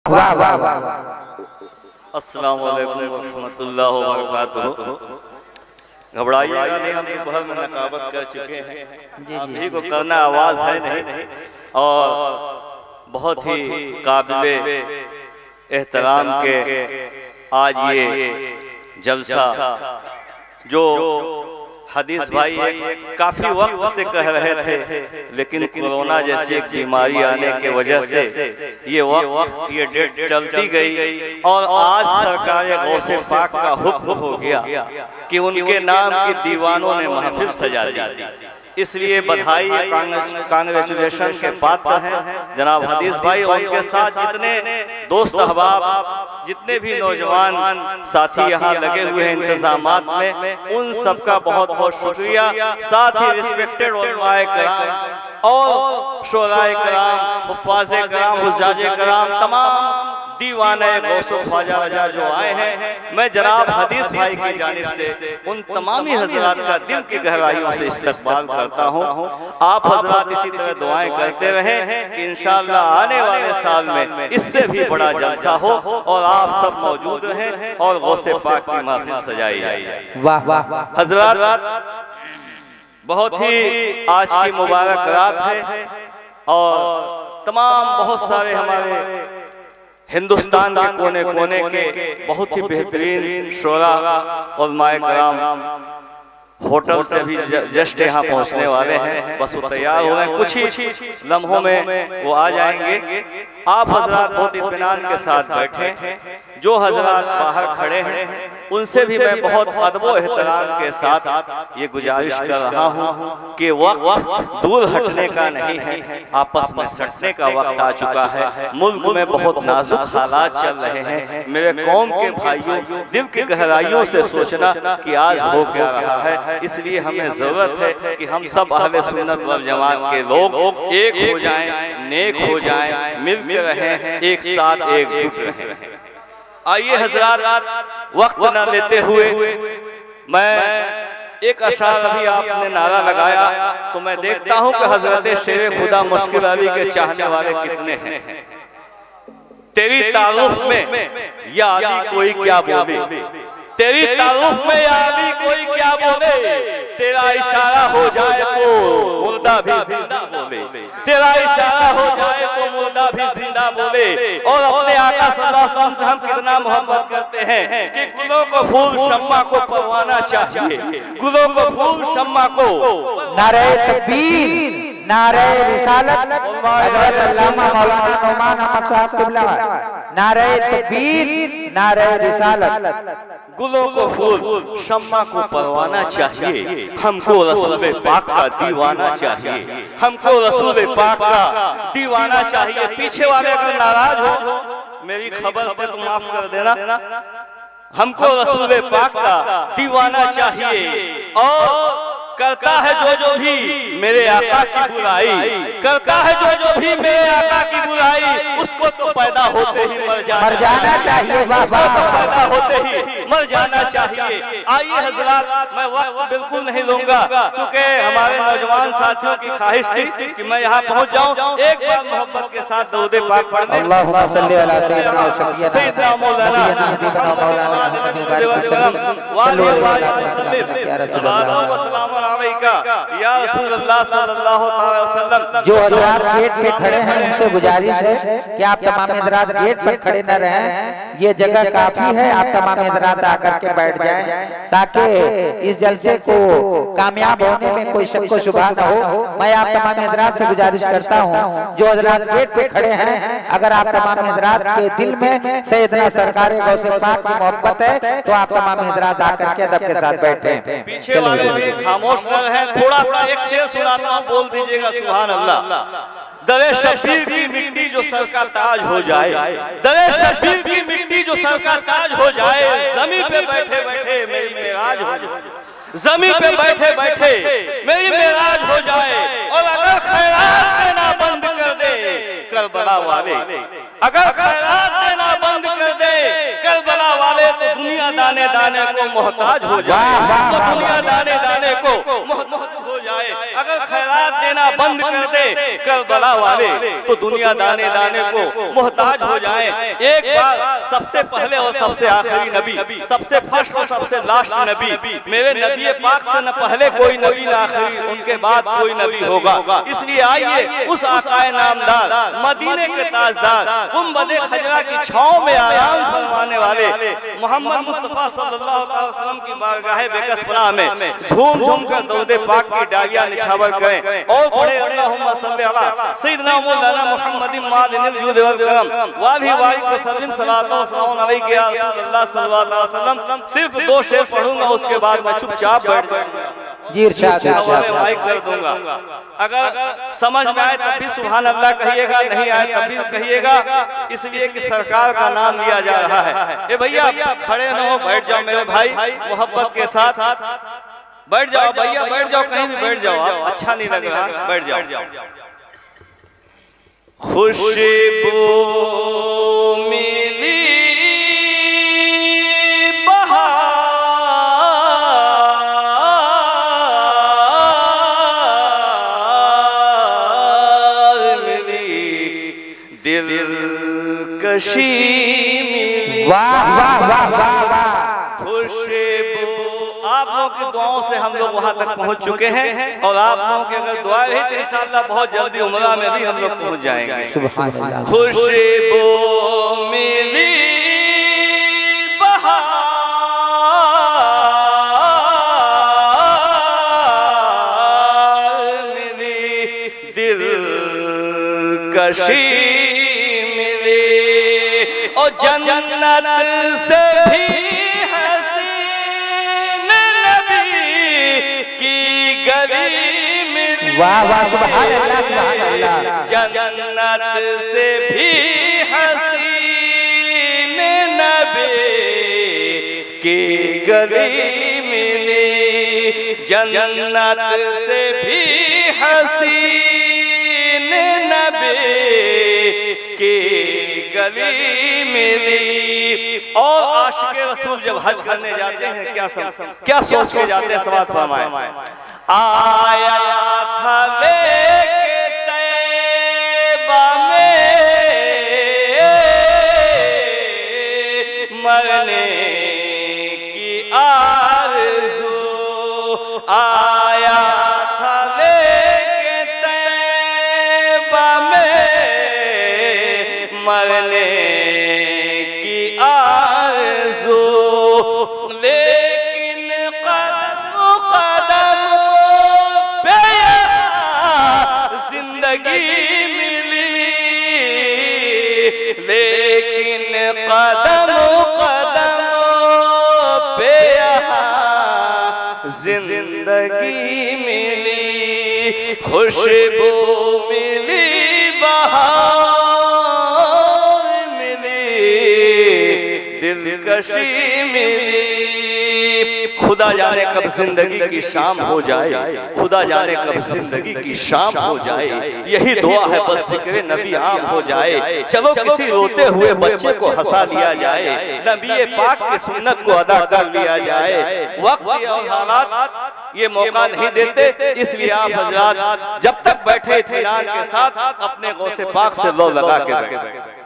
वाह वाह वाह। अस्सलाम वालेकुम रहमतुल्लाहि व बरकातुहू। घबराइएगा नहीं, हम दोपहर में नकाबत कर चुके हैं, अभी को करना आवाज है नहीं। और बहुत ही काबिले एहतराम के आज ये जलसा जो हदीस भाई काफी वक्त से कह रहे थे, लेकिन कोरोना जैसी एक बीमारी आने के वजह से ये डेट चलती गई और आज सरकार गौसे पाक का हुक्म हो गया कि उनके नाम की दीवानों ने महफिल सजा दी। इसलिए बधाई कांग्रेचुलेशन के पात्र हैं जनाब हदीस भाई और उनके साथ जितने दोस्त अहबाब, जितने भी नौजवान साथी यहाँ लगे हुए हैं इंतजामात में, उन सबका बहुत बहुत शुक्रिया। साथ ही रिस्पेक्टेड उलमाए कराम और शोराए कराम, हुफ्फाज़े कराम, हुज्जाजे कराम, तमाम दीवाने गौसो ख्वाजा वजा जो आए हैं, मैं जनाब हदीस भाई की जानिब से उन तमामी हजरात का दिल की गहराइयों से इस्तकबाल करता हूँ। आप हजरात इसी तरह दुआएं करते रहें कि इंशाअल्लाह आने वाले साल में इससे भी बड़ा जलसा हो और आप सब मौजूद रहें और गौसे पाक की महफिल सजाई जाए। वाह वाह। हजरात, बहुत ही आज की मुबारक रात है और तमाम बहुत सारे हमारे हिंदुस्तान के कोने कोने के बहुत ही बेहतरीन शोरा और माए कराम होटल से भी जस्ट यहाँ पहुँचने वाले हैं, बस वो तैयार हो रहे हैं, कुछ ही लम्हों में वो आ जाएंगे। आप हजरात बहुत इत्मीनान के साथ बैठे, जो हजरात बाहर खड़े हैं उनसे भी मैं बहुत अदब व एहतराम के साथ ये गुजारिश कर रहा हूँ कि वक्त दूर हटने का नहीं है, आपस में सटने का वक्त आ चुका है। मुल्क में बहुत नाजुक हालात चल रहे हैं। मेरे कौम के भाइयों, दिल की गहराइयों से सोचना कि आज हो क्या रहा है, इसलिए हमें जरूरत है कि हम सब अहले सुन्नत वल जमात के लोग एक हो जाएं, नेक हो जाएं, मिल के रहें, एक साथ एकजुट रहें। आइए हजरात, वक्त न लेते हुए मैं एक अशार, अभी आपने नारा लगाया तो मैं देखता हूं कि हजरत शेर खुदा मुश्किल अली के चाहने वाले कितने हैं। तेरी तारुफ में या अली कोई क्या बोले, तेरी तारुफ में या अली कोई क्या बोले, तेरा इशारा हो जाए तो मुर्दा भी जिंदा बोले, तेरा इशारा हो जाए तो मुर्दा भी जिंदा बोले। और अपने आका सल्लल्लाहु अलैहि वसल्लम से हम कितना मोहब्बत करते हैं कि गुलों को फूल शम्मा को परवाना चाहिए, गुलों को फूल शम्मा को। नारे तकबीर, नारे रिसालत, हज़रत अल्लामा मौलाना नौमान अहमद साहब क़िबला, नारे तकबीर, नारे रिसालत। गुलों को फूल शम्मा को परवाना चाहिए, हमको रसूल पाक का दीवाना चाहिए, हमको रसूल पाक का दीवाना चाहिए। पीछे वाले अगर नाराज हो मेरी खबर से तो माफ कर देना। हमको रसूल पाक का दीवाना चाहिए और करता है जो भी मेरे आका की बुराई, करता है जो भी मेरे आका की बुराई, उसको तो पैदा होते ही मर जाना चाहिए, उसको तो पैदा होते ही मर जाना चाहिए। आइए हजरात, मैं वक्त बिल्कुल नहीं लूंगा क्योंकि हमारे नौजवान साथियों की ख्वाहिश थी कि मैं यहाँ पहुँच जाऊँ। एक बार मोहब्बत के साथ दरूद पाक पढ़ दें। अल्लाहुम्मा सल्ली अला सय्यदना मौलाना या रसूल अल्लाह सल्लल्लाहु अलैहि वसल्लम। जो हजरात गेट पे खड़े हैं उनसे गुजारिश है कि आप तमाम हजरात गेट पर खड़े न रहें, ये जगह काफी है, आप तमाम हजरात आकर के बैठ जाएं ताकि इस जलसे को कामयाब होने में कोई शक व शुबा न हो। मैं आप तमाम हजरात से गुजारिश करता हूँ, जो हजरात गेट पे खड़े हैं, अगर आप तमाम हजरात के दिल में सैयदना सरकार गौसे पाक की मोहब्बत है तो आप तमाम हजरात आकर के अदब के साथ बैठे। पीछे वाले भी खामोश न रहें, थोड़ा सा एक शेर सुनाता हूँ, बोल दीजिएगा सुभान अल्लाह। दरे शबीर की मिट्टी जो सर का ताज हो जाए, दरे शबीर की मिट्टी जो सर का ताज हो जाए, जमीन पे बैठे बैठे मेरी मेराज हो जाए, जमीन पे बैठे बैठे मेरी मेराज हो जाए। और अगर खैरात देना बंद कर दे करबला वाले, अगर खैरात देना बंद कर दे करबला वाले, तो दुनिया दाने दाने को मोहताज हो जाए, तो दुनिया दाने दाने को मोहताज हो जाए। अगर खैरात देना बंद कर दे करबला वाले तो दुनिया दाने दाने को मोहताज हो जाए। एक बार सबसे पहले और सबसे आखिरी नबी, सबसे फर्स्ट और सबसे लास्ट नबी, मेरे नबी पाक से न पहले कोई नबी न आखिरी, उनके बाद कोई नबी होगा। इसलिए आइए उस आकाए नामदार मदीने के ताजदार गुंबदे खजरा की छांव में आराम फरमाने वाले मोहम्मद मुस्तफा सल्लल्लाहु अलैहि वसल्लम की बारगाह बेकसपना में झूम झूम कर दरूद पाक की डालियां निछावर करें और पढ़े अल्लाहुम्मा सल्ली अला सय्यिदना मौलाना मुहम्मदिन मादिनिल जुद वल करम वा भी वाली को सबिन सलातो सलाम अलैहि या रसूलुल्लाह सल्लल्लाहु अलैहि वसल्लम। सिर्फ 2 शेर पढ़ूंगा, उसके बाद मैं चुपचाप बैठ जाऊंगा, जी इरशाद माइक कर दूंगा। अगर समझ में आए तब भी सुभान अल्लाह कहिएगा, नहीं आए तब भी कहिएगा, इसलिए कि सरकार का नाम लिया जा रहा है। ए भैया खड़े न हो, बैठ जाओ मेरे भाई, मोहब्बत के साथ बैठ जाओ भैया, बैठ जाओ, कहीं भी बैठ जाओ, आप अच्छा नहीं लग रहा, बैठ जाओ। खुशबू मिली दिलकशी मिली, वाह वाह वाह वाह वाह। खुशबू आप लोगों की दुआओं से हम लोग वहां तक पहुंच चुके हैं, और आप लोगों की अगर दुआ है तो इंशाअल्लाह बहुत जल्दी उमरा में भी हम लोग पहुंच जाएंगे। सुभान अल्लाह। खुशबू मिली बहार मिली, दिलकशी और जन्नत से भी हसीन नबी की गली मिली। वाह वाह सुभान अल्लाह सुभान अल्लाह। जन्नत से भी हसीन नबी की गली मिली, जन्नत से भी हसीन नबी की गली मिली। और आशिक़े रसूल जब हज करने जाते हैं क्या सोच के जाते हैं, सवाल फरमाए। आया था लेके तैबा में मरने की आरज़ू, आया था लेके तैबा में मरने की आरज़ू, लेकिन कदम पे जिंदगी मिली, लेकिन कदम पे जिंदगी मिली। खुशबू मिली बहार दिलकशी मिली। खुदा जाने कब जिंदगी की शाम हो जाए, खुदा जाने कब जिंदगी की शाम हो जाए, यही दुआ है बस जिक्र नबी आम हो जाए। चलो किसी रोते हुए बच्चे को हंसा दिया जाए, नबी पाक की सुन्नत को अदा कर लिया जाए। वक्त और हालात ये मौका नहीं देते, इसलिए आप हजरात जब तक बैठे इत्मीनान के साथ अपने गौसे पाक से लो लगा के बैठे।